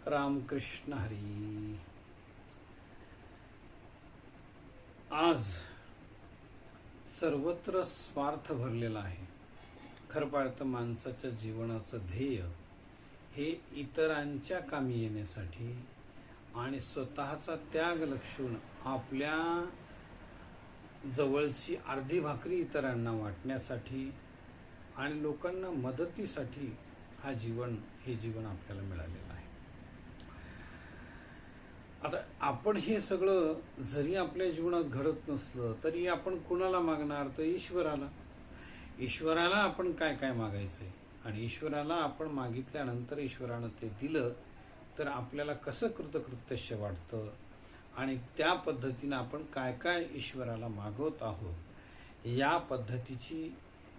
रामकृष्ण हरी. आज सर्वत्र स्वार्थ भरलेला आहे. खरं पाळतं माणसाच्या जीवनाचं ध्येय हे इतरांच्या कामी येण्यासाठी आणि स्वतःचा त्याग लक्षून आपल्या जवळची अर्धी भाकरी इतरांना वाटण्यासाठी आणि लोकांना मदतीसाठी हे जीवन आपल्याला मिळालेलं आहे. आता आपण हे सगळं जरी आपल्या जीवनात घडत नसलं तरी आपण कुणाला मागणार तर ईश्वराला आपण काय काय मागायचंय आणि ईश्वराला आपण मागितल्यानंतर ईश्वरानं ते दिलं तर आपल्याला कसं कृतकृत्यस्य वाटतं आणि त्या पद्धतीनं आपण काय काय ईश्वराला मागवत आहोत या पद्धतीची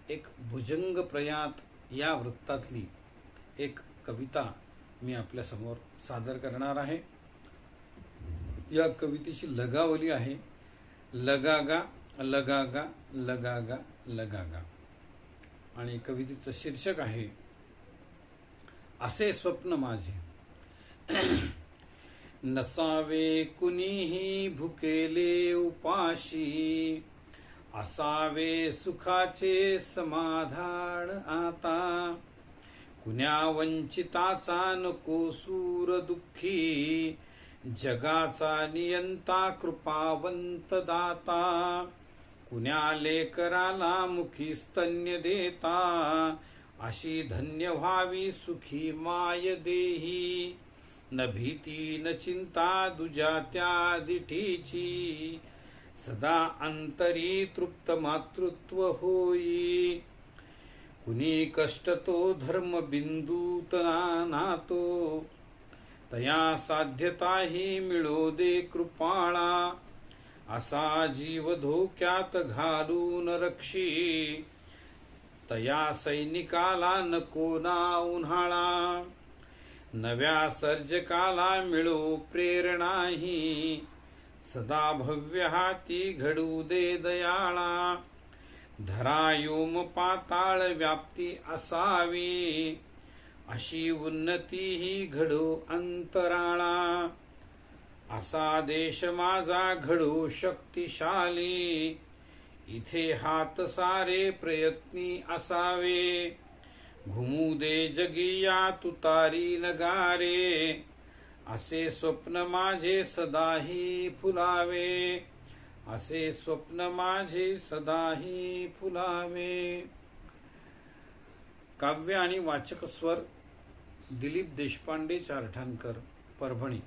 एक भुजंग प्रयात या वृत्तातली एक कविता मी आपल्यासमोर सादर करणार आहे. या कवितेची लगावली आहे लगागा लगागा लगागा लगागा आणि कवितेचं शीर्षक आहे असे स्वप्न माझे. नसावे कुणीही भुकेले उपाशी, असावे सुखाचे समाधान आता. कुण्या वंचिताचा नको सूर दुःखी, जगाचा नियंता कृपावंत दाता. कुण्या लेकराला मुखी स्तन्य देता, अशी धन्य व्हावी सुखी माय देही. न भीती न चिंता दुजा त्या दिठीची, सदा अंतरी तृप्त मातृत्व होई. कुणी कष्ट तो धर्म बिंदूत नातो, तया साध्यताही मिळो दे कृपाळा. असा जीव धोक्यात घालून रक्षी, तया सैनिकाला नको ना उन्हाळा. नव्या सर्जकाला मिळो प्रेरणाही, सदा भव्य हाती घडू दे दयाळा. धरा योम पाताळ व्याप्ती असावी, अशी उन्नती ही घडो अंतराळा. असा देश माझा घडो शक्तिशाली, इथे हात सारे प्रयत्नी असावे. घुमू दे जगिया तुतारी नगारे, असे स्वप्न माझे सदाही फुलावे. असे स्वप्न माझे सदाही फुलावे. काव्य आणि वाचक स्वर दिलीप देशपांडे चारठाणकर, परभणी.